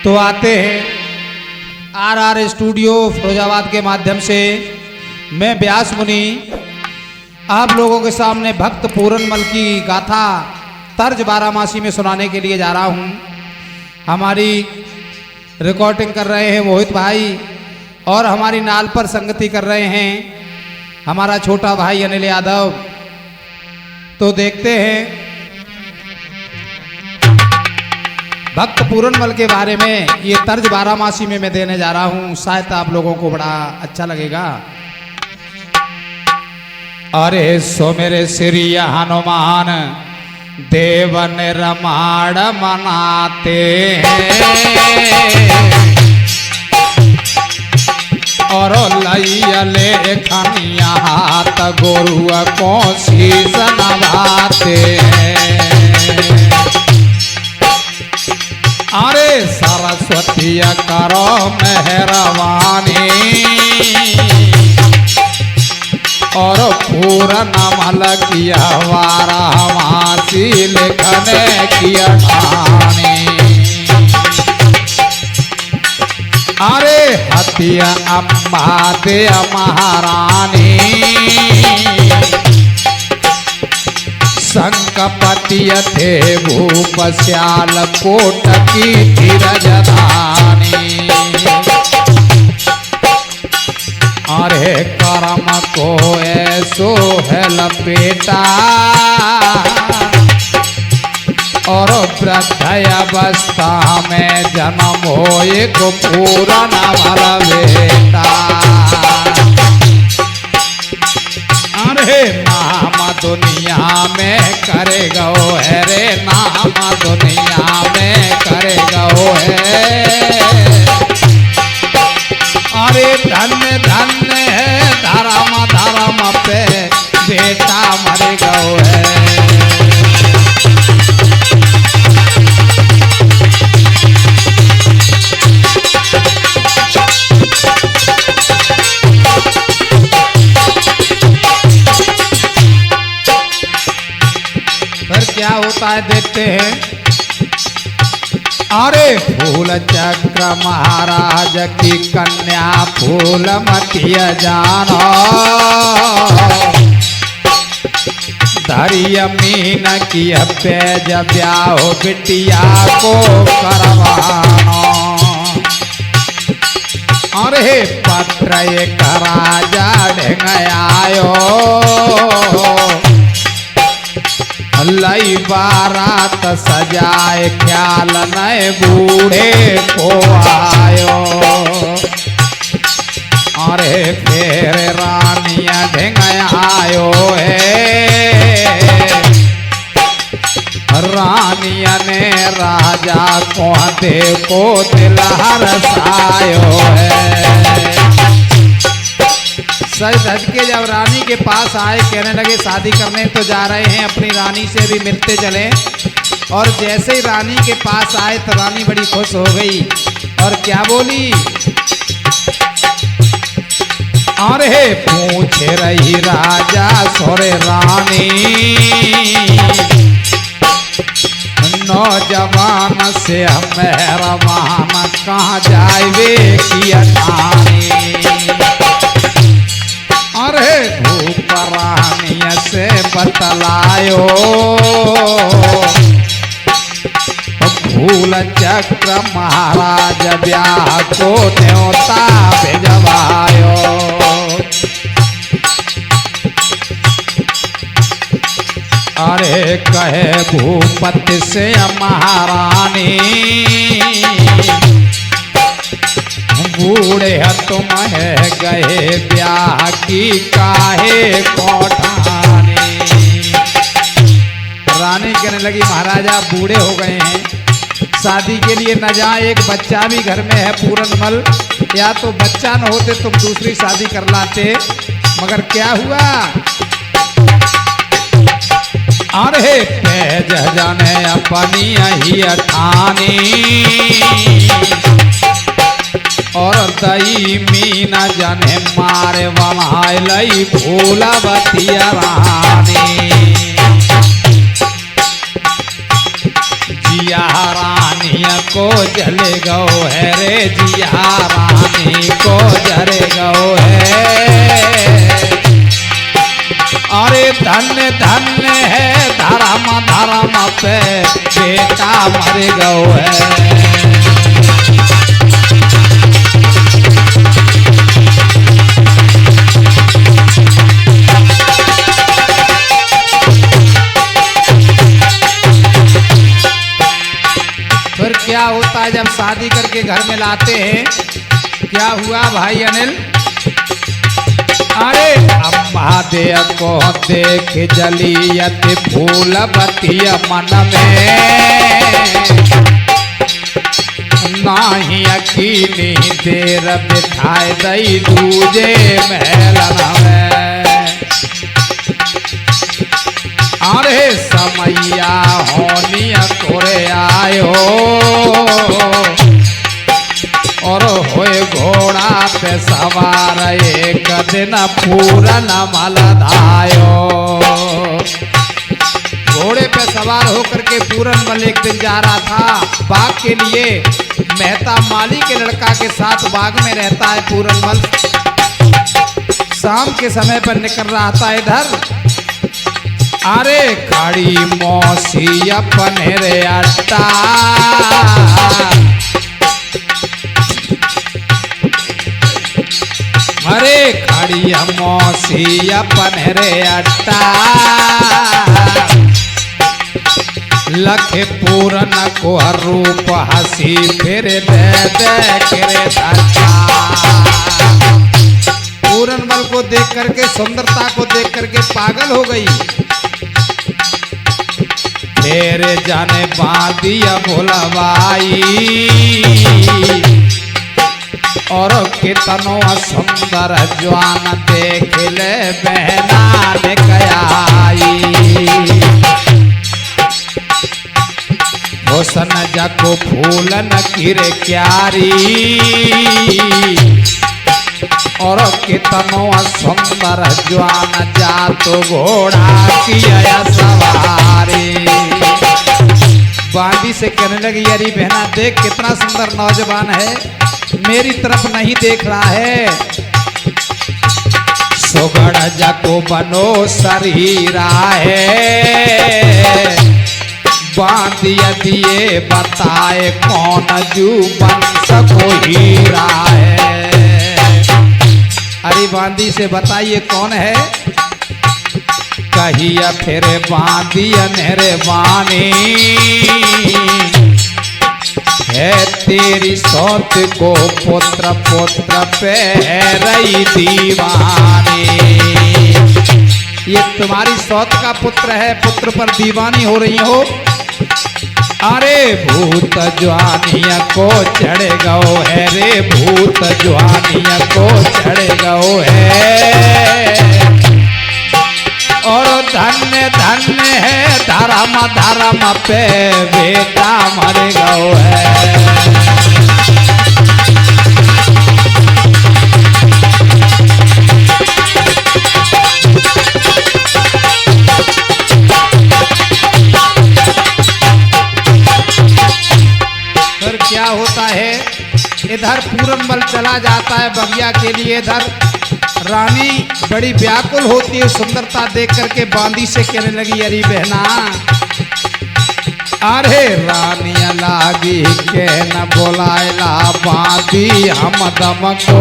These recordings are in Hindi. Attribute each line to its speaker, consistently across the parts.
Speaker 1: तो आते हैं आर स्टूडियो फिरोजाबाद के माध्यम से मैं व्यास मुनि आप लोगों के सामने भक्त पूरनमल की गाथा तर्ज बारामासी में सुनाने के लिए जा रहा हूँ। हमारी रिकॉर्डिंग कर रहे हैं मोहित भाई और हमारी नाल पर संगति कर रहे हैं हमारा छोटा भाई अनिल यादव। तो देखते हैं भक्त पूरनमल के बारे में ये तर्ज बारामासी में मैं देने जा रहा हूँ, शायद आप लोगों को बड़ा अच्छा लगेगा। अरे सो मेरे श्री हनुमान देवन रमाण मनाते हैं और लैले खनिया हाथ गोरुआ को शीश नवाते हैं। अरे सरस्वती करो मेहरबानी और पूरनमल किया बारामासी लिखने किया ठानी। अरे हतिया अम्बा दे महारानी संकपतिय थे भूप श्याल कोट की धीरजधानी। अरे कर्म को ऐसो है लपेटा और वृद्ध अवस्था में जन्म हो एक पूरनमल बेटा। अरे नाम दुनिया में करे गो है रे नाम दुनिया में करे गो है। अरे धन्य धन्य है धर्म धर्म पे बेटा मर गो है। क्या होता है देखते हैं। अरे फूल चक्र महाराज की कन्या फूलमती जानो धरिय मीन की पेज ब्याहो बिटिया को करवानो। अरे पत्र एक राजा ढंग आयो लई बारात सजाए ख्याल नए बूढ़े को आयो। अरे फिर रानिया ढंग आयो है रानिया ने राजा को देखो दिल हरसायो है। सज धज के जब रानी के पास आए कहने लगे शादी करने तो जा रहे हैं, अपनी रानी से भी मिलते चले। और जैसे ही रानी के पास आए तो रानी बड़ी खुश हो गई और क्या बोली। अरे पूछ रही राजा सोरे रानी नौजवान से मेहरबान कहाँ जाए की अठानी। अरे भूप रानिया से बतलायो फूल चक्र महाराज ब्याह को न्योता भेजवायो। अरे कहे भूपति से महारानी बूढ़े तुम है गए ब्याह की काहे कोठानी। रानी कहने लगी महाराजा बूढ़े हो गए हैं, शादी के लिए न जाए, एक बच्चा भी घर में है पूरनमल, या तो बच्चा न होते तुम दूसरी शादी कर लाते। मगर क्या हुआ। अरे तेज जाने अपनी ही अठानी और दई मीना जाने मारे बनाए लई फूलवती रानी। जिया रानी रानिया को जले गो है रे जिया रानी को जले गो है। अरे धन्य धन्य है धर्म धर्म पे बेटा मर गो है। फिर क्या होता है जब शादी करके घर में लाते हैं? क्या हुआ भाई अनिल? अरे अम्मा दे को देख जलियत फूल बतिया मन में नाही अकीनी देर बिठाए दई दूजे महलन में। अरे समैया होनिया तोरे आयो और होए घोड़ा पे सवार एक दिन पूरन मलधायो। घोड़े पे सवार होकर के पूरन मल एक दिन जा रहा था बाग के लिए। मेहता माली के लड़का के साथ बाग में रहता है पूरन मल। शाम के समय पर निकल रहा था इधर। अरे खड़ी मौसी अपने रे अट्टा अरे खड़ी मौसी अपने रे अट्टा लखे पूरन को रूप हंसी फिर दे रे धक्का। पूरन बल को देख करके सुंदरता को देख करके पागल हो गई। तेरे जाने बादिया भोलवाई और कितनो सुंदर जवान देख ले बहना ने कयाई। हुसन जाको फूलन किरे क्यारी और कितनो सुंदर जवान जातो घोड़ा किया सवारी। बांदी से कहने लगी यारी बहना देख कितना सुंदर नौजवान है, मेरी तरफ नहीं देख रहा है। सुगड़ जाको बनो शरीरा है बांदिया दिए बताए कौन जू बंश को हीरा है। अरे बांदी से बताइए कौन है? कहिया फिर बांदिया नेरे बानी है तेरी सौत को पुत्र पुत्र पे है रही दीवानी। ये तुम्हारी सौत का पुत्र है, पुत्र पर दीवानी हो रही हो। अरे भूत जवानिया को चढ़ गओ है रे भूत जवानिया को चढ़ गओ है। और धन्य धन्य है धर्म धर्म पे बेटा मर गओ है। फिर क्या होता है? इधर पूरनमल चला जाता है बगिया के लिए। इधर रानी बड़ी व्याकुल होती है सुंदरता देख करके। बांदी से कहने लगी अरे बहना अरे रानिया लागी के न बोलायला बांदी हम दम को।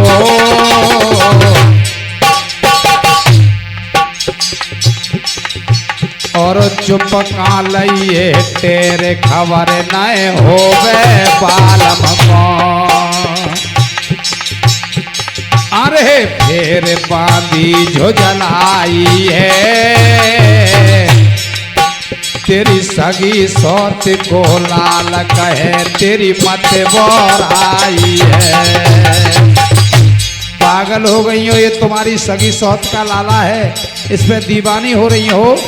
Speaker 1: और चुप का लइए तेरे खबर न होवे बालम को। अरे फिर बांदी जो जलाई है तेरी सगी सौत को लाल कहे तेरी मत बोराई है। पागल हो गई हो, ये तुम्हारी सगी सौत का लाला है, इस पे दीवानी हो रही हो।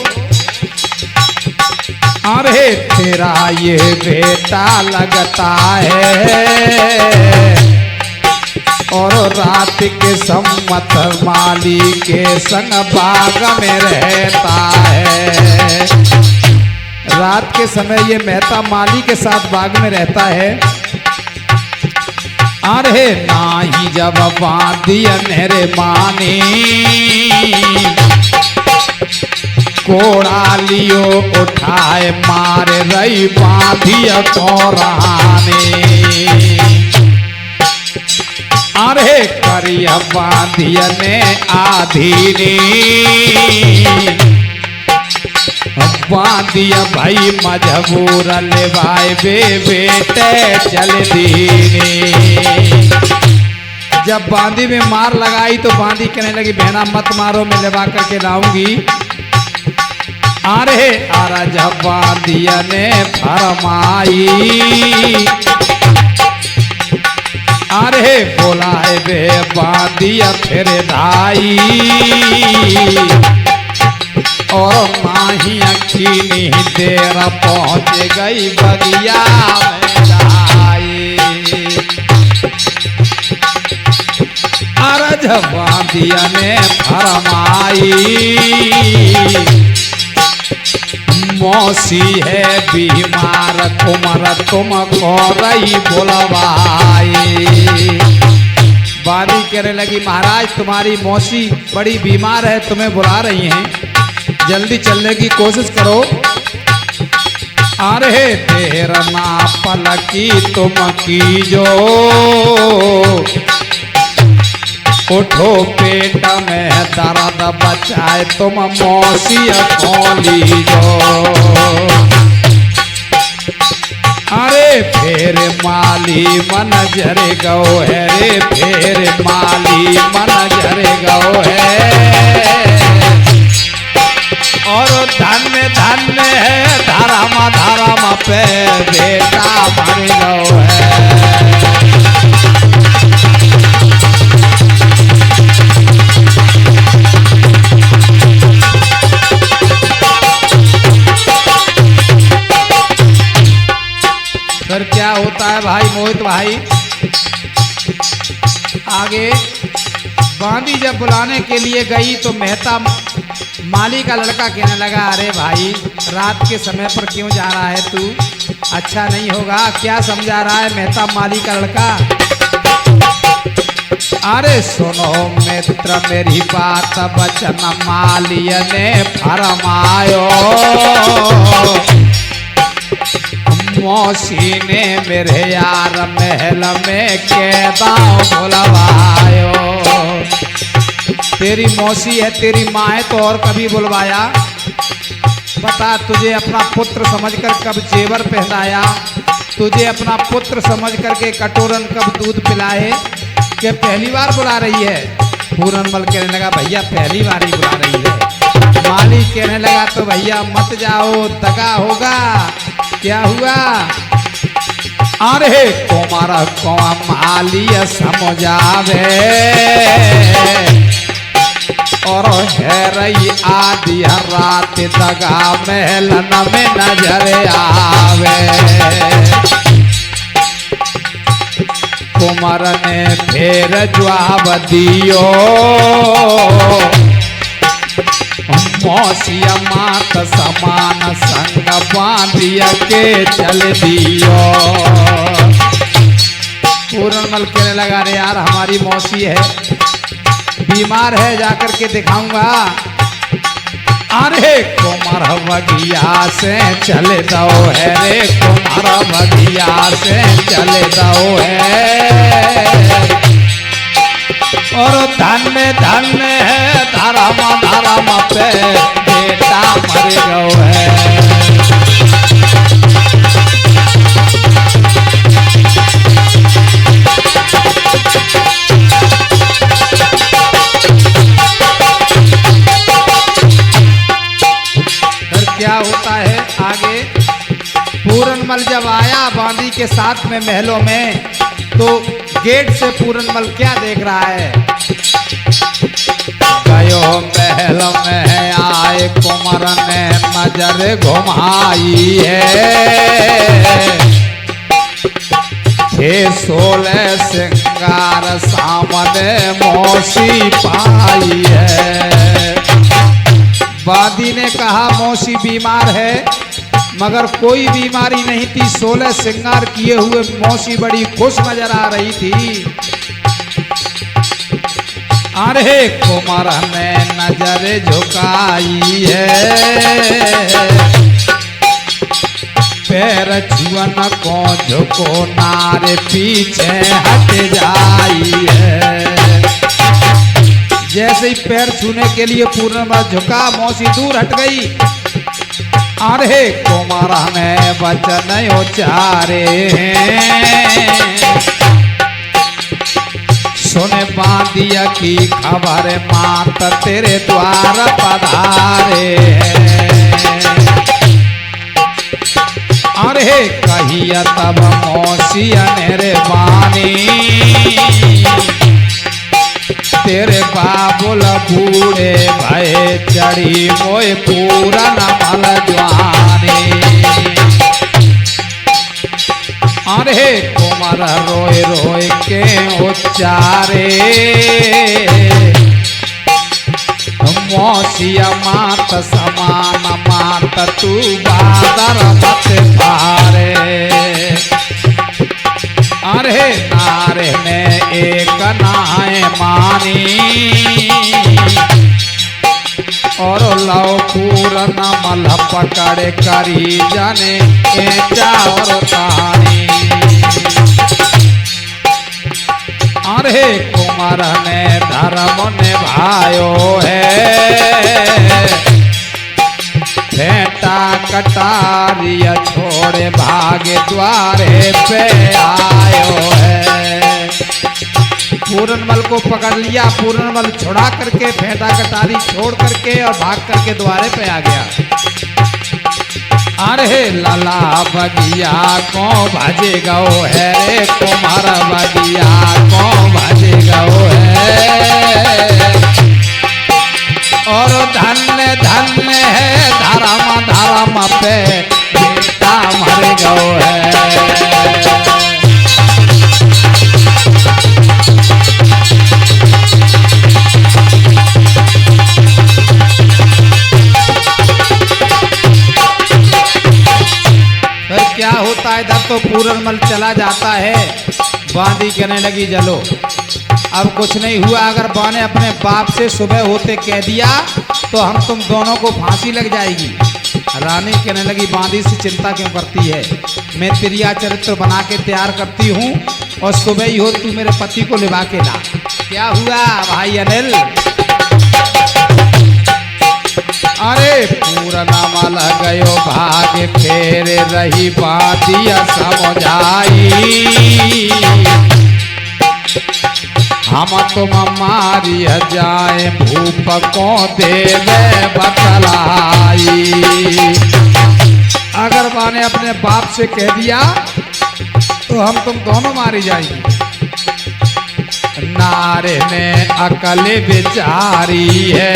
Speaker 1: अरे तेरा ये बेटा लगता है और रात के सम्मत माली के संग बाग में रहता है। रात के समय ये मेहता माली के साथ बाग में रहता है। अरे नाही जब बांधियन रे माने कोड़ा लियो उठाए मारे रही बांधिया कोराने। अरे करिया बांधियने आधीने बांधिया भाई मजबूर ले भाई बेटे चल दीने। जब बांधी में मार लगाई तो बांधी कहने लगी बहना मत मारो, मैं लेवा करके लाऊंगी। अरे आरा जब बांधिया ने फरमाई अरे बोला है बे बांधिया फिर धाई और माही अखी नहीं देर पहुंच गई बगिया में जाई। अरज बांधिया ने फरमाई मौसी है बीमार कुमर तुमको रही बुलवाई। बांधी कहने लगी महाराज तुम्हारी मौसी बड़ी बीमार है, तुम्हें बुला रही हैं, जल्दी चलने की कोशिश करो। अरे देर ना पलकी तुम की जो उठो पेट में दर्द बचाए तुम मौसी खोली जो। अरे फेर माली मन जरे गो है रे फेर माली मन जरे गो है और धन्य धन्य है धर्म धर्म पे बेटा बन गो है। फिर क्या होता है भाई मोहित भाई, आगे बांधी जब बुलाने के लिए गई तो मेहता माली का लड़का कहने लगा अरे भाई रात के समय पर क्यों जा रहा है तू, अच्छा नहीं होगा। क्या समझा रहा है मेहता माली का लड़का, अरे सुनो मित्र मेरी बात बचन माली ने फरमायो मौसी ने मेरे यार महल में कैदा बुलवायो। तेरी मौसी है तेरी माँ है तो और कभी बुलवाया, बता तुझे अपना पुत्र समझकर कब जेवर पहनाया, तुझे अपना पुत्र समझ करके कटोरन कब दूध पिलाए कि पहली बार बुला रही है। पूरनमल कहने लगा भैया पहली बार ही बुला रही है। माली कहने लगा तो भैया मत जाओ दगा होगा। क्या हुआ, अरे कुमार को माली समझावे और है रही आधी रात दगा महलन में नजर आवे। कुमार ने फिर जवाब दियो मौसिया मात समान संग बांधिया के चल दियो। पूरनमल कहने लगा अरे यार हमारी मौसी है बीमार है जाकर के दिखाऊंगा। अरे कुमार बगिया से चले दो है रे कुमार बगिया से चले दो है और धन्य धन्य है धर्म धर्म पे बेटा मर गो है। फिर क्या होता है आगे, पूरनमल जब आया बांधी के साथ में महलों में तो गेट से पूरनमल क्या देख रहा है, गयो महल में आए कुमार ने नजर घुमाई है। 16 सिंगार सामने मौसी पाई है। बांधी ने कहा मौसी बीमार है मगर कोई बीमारी नहीं थी। 16 श्रृंगार किए हुए मौसी बड़ी खुश नजर आ रही थी। अरे कुमार ने नजर झुकाई है, पैर छुअन को झुको नारे पीछे हट जाई है। जैसे ही पैर छूने के लिए पूर्णमल झुका, मौसी दूर हट गई। अरे कुमार ने वचन उचारे हैं, सुने बांधिया की खबर मात तेरे द्वार पधारे हैं। अरे कहिया तब मौसिया रे बानी, तेरे बाबुल बूढ़े भय चढ़ी मोए पूरन मल जवानी। अरे कुमार रोए रोए के उच्चारे, मौसिया मात समान मात तू बादर मत पारे। अरे नारे में एक नाय मानी, और लव पूरन मल पकड़ करी जाने एचा और तानी। अरे कुमार ने धर्म निभायो है, फेंटा कटारिया छोड़े भागे द्वारे पे आयो है। पूरनमल को पकड़ लिया, पूरनमल छुड़ा करके फेंटा कटारी छोड़ करके और भाग करके द्वारे पे आ गया। अरे लाला बगिया को भाजे गो है रे, कुमार बगिया को भाजे गो है। और धन्य धन्य है धर्म धर्म पे बेटा मर गो है। क्या होता है इधर तो पूरनमल चला जाता है, बांदी कहने लगी चलो अब कुछ नहीं हुआ। अगर बाने अपने बाप से सुबह होते कह दिया तो हम तुम दोनों को फांसी लग जाएगी। रानी कहने लगी बांदी से चिंता क्यों करती है, मैं तिरिया चरित्र बना के तैयार करती हूँ और सुबह ही हो तू मेरे पति को लिवा के ला। क्या हुआ भाई अनिल? अरे पूरनमल गयो भाग फेर रही बातिया समझाई, हम तुम मारी जाए भूप को देवे बतलाई। अगर माने अपने बाप से कह दिया तो हम तुम दोनों मारी जाएंगी। नारे ने अकल विचारी है,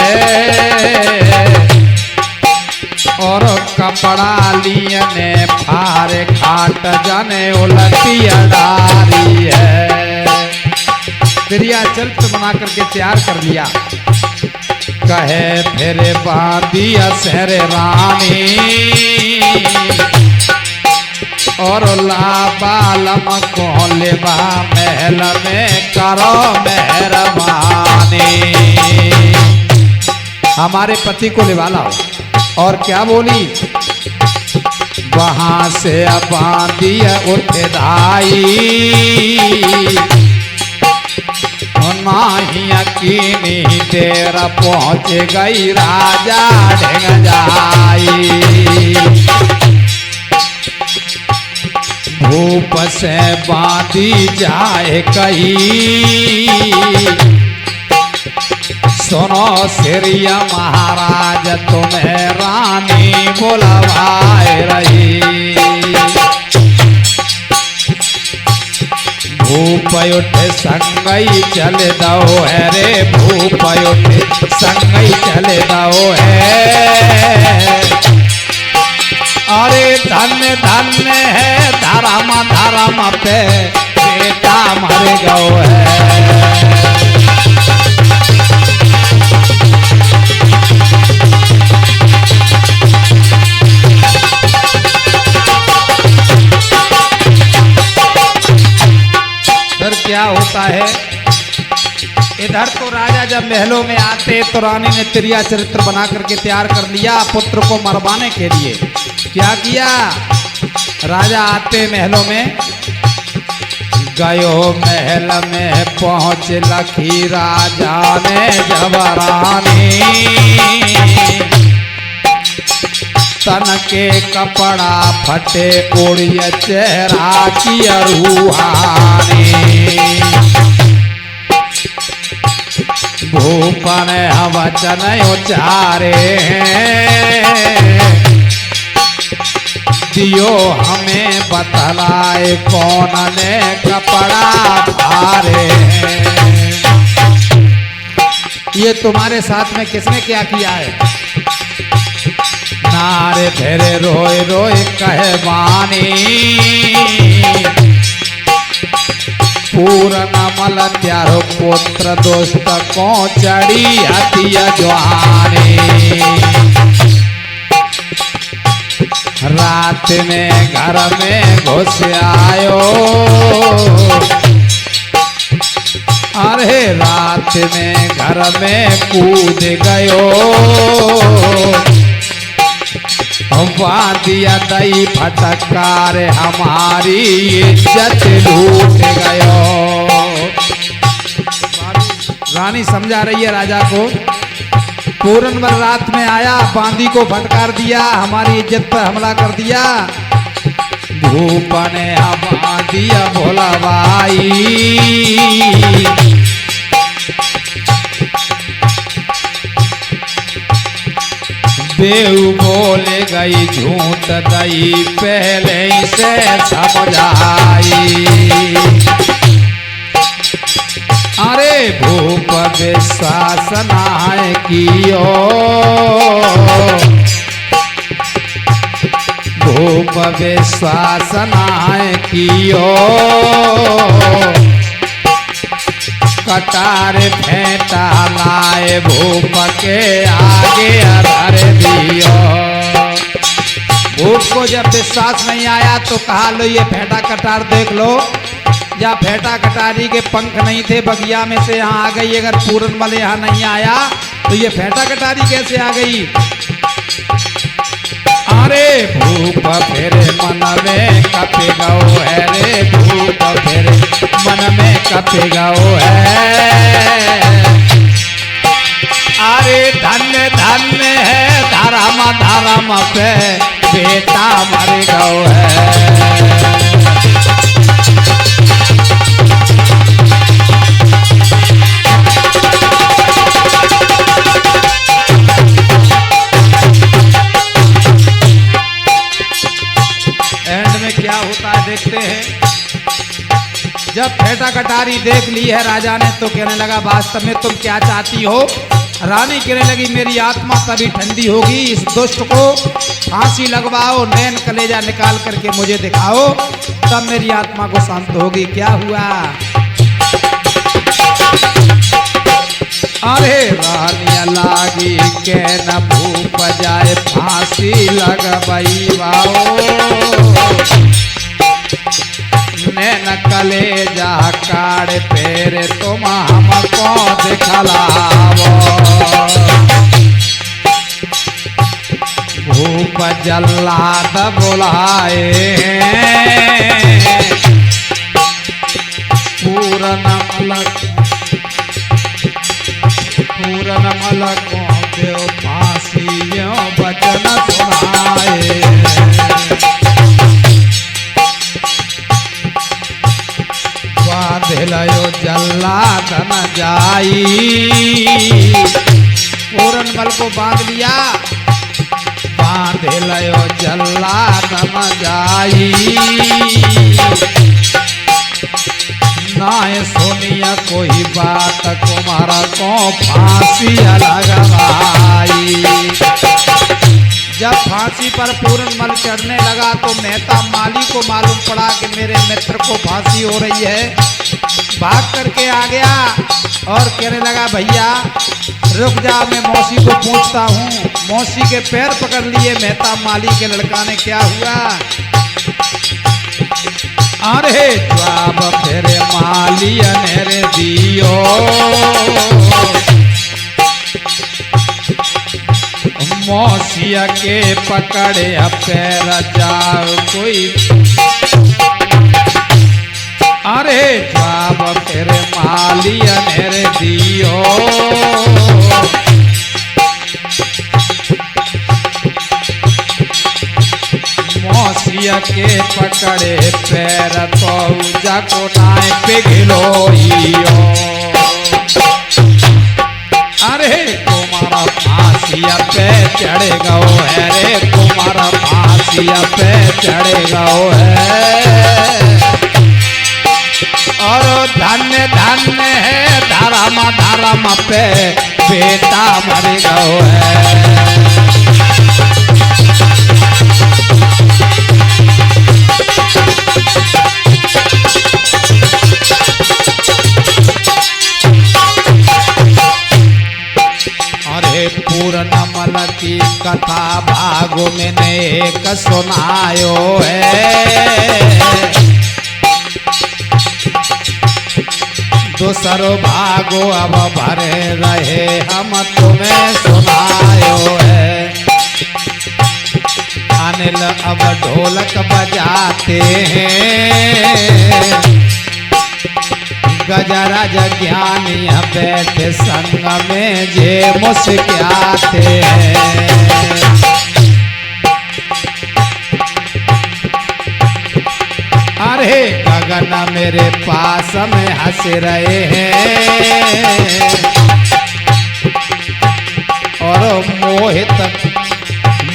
Speaker 1: और कपड़ा लिए ने फारे खाट जाने उलटी डारी है। तिरिया चरित्र बना करके तैयार कर लिया। कहे फिर बांधिया शहर रानी, और लाबालम को लेवा महल में करो मेहरबानी। हमारे पति को लेवा लाओ। और क्या बोली? वहां से बांधिया उठ धाई, नाही यकीनी देर पहुंच गई राजा ढेंग जाई। भूप से बांधी जाए कही, सुनो सिरिया महाराज तुम्हें रानी बुलवाए रही। भूप उठ संगई चल दो है रे, भूप उठ संगई चल दो है। अरे धन्य धन्य है धर्म धर्म पे बेटा मर गो है। इधर क्या होता है। इधर तो राजा जब महलों में आते तो रानी ने त्रिया चरित्र बना करके तैयार कर लिया पुत्र को मरवाने के लिए। क्या किया, राजा आते महलों में, गयो महल में पहुंच लखी राजा ने जब रानी, तन के कपड़ा फटे उड़िए चेहरा की रूहानी, भूपन वचन उचारे दियो हमें बतलाए कौन ने कपड़ा फारे। ये तुम्हारे साथ में किसने क्या किया है। नारे फेरे रोए रोए कहे वानी, पूरन मल त्यारो पुत्र दोस्त को चढ़ी हतिया जवानी, रात में घर में घुस आयो, अरे रात में घर में कूद गयो, दिया दई फटकार हमारी इज्जत लूट गयो। रानी समझा रही है राजा को, पूरनमल रात में आया, बांदी को फटकार दिया, हमारी इज्जत पर हमला कर दिया। धूप ने बांदिया भोला भाई, बेऊ बोले गई झूठ दई पहले से समझाई, अरे भूप विश्वास नाय कियो, भूप विश्वास नाय कियो, कटार फेंटा लाए भूप के आगे अधर दियो। भूप को जब विश्वास नहीं आया तो कहा लो ये फेंटा कटार देख लो, या फेंटा कटारी के पंख नहीं थे बगिया में से यहाँ आ गई, अगर पूरनमल यहाँ नहीं आया तो ये फेंटा कटारी कैसे आ गई। अरे भूप फिर मन में कपे गो है रे, भूप फिर मन में कपे गो है, अरे धन्य धन्य है धर्म धर्म पे बेटा मर गो है। क्या होता है देखते हैं। जब फेंटा कटारी देख ली है राजा ने तो कहने लगा वास्तव में तुम क्या चाहती हो। रानी कहने लगी मेरी आत्मा तभी ठंडी होगी, इस दुष्ट को फांसी लगवाओ, नैन कलेजा निकाल करके मुझे दिखाओ, तब मेरी आत्मा को शांत होगी। क्या हुआ, अरे रानिया लागी के न भूप जाए फांसी लगवाई बाओ, नैन कलेजा काड़ पेरे तुम हमको दिखलाओ। भूप जल्लाद बुलाए पूरनमल को देव फांसियों वचन सुनाए। बांधलयो जल्लाद न जाई, पूरनमल को बांध लिया, बांधलयो जल्लाद न जाई, नाय सुनिया कोई बात कुमारा को फांसी लगवाई। जब फांसी पर पूरनमल चढ़ने लगा तो मेहता माली को मालूम पड़ा कि मेरे मित्र को फांसी हो रही है, भाग करके आ गया और कहने लगा भैया रुक जा, मैं मौसी को पूछता हूँ। मौसी के पैर पकड़ लिए मेहता माली के लड़का ने। क्या हुआ, अरे जवाब फिर मालियन रे दियो, मौसिया के पकड़े पैर जाओ कोई। अरे जवाब फिर मालियन रे दियो, मौसिया के पकड़े पैर तो जाको नाय पिघलोइयो। अरे तुम्हारा फांसिया पे चढ़ गओ है रे, तुम्हारा फांसिया पे चढ़ गओ है। और धन्य धन्य है धर्म धर्म पे बेटा मर गओ है। अरे पूर्णमल की कथा भागो मैंने एक सुनायो है, दूसरो भागो अब भरे रहे हम तुम्हें सुनायो है। अनिल अब ढोलक बजाते हैं, गजराज ज्ञानी बैठे संग में जे मुस्कुराते हैं। अरे गगन मेरे पास में हंस रहे हैं, और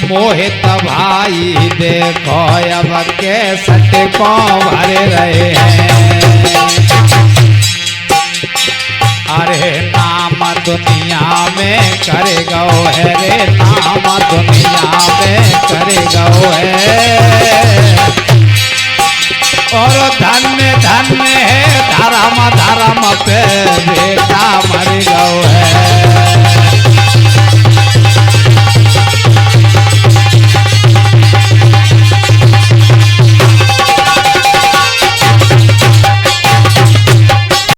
Speaker 1: मोहित भाई देखो अब कैसट को भर रहे हैं। अरे नाम दुनिया में करे गो है रे, नाम दुनिया में करे गो है। और धन्य धन्य है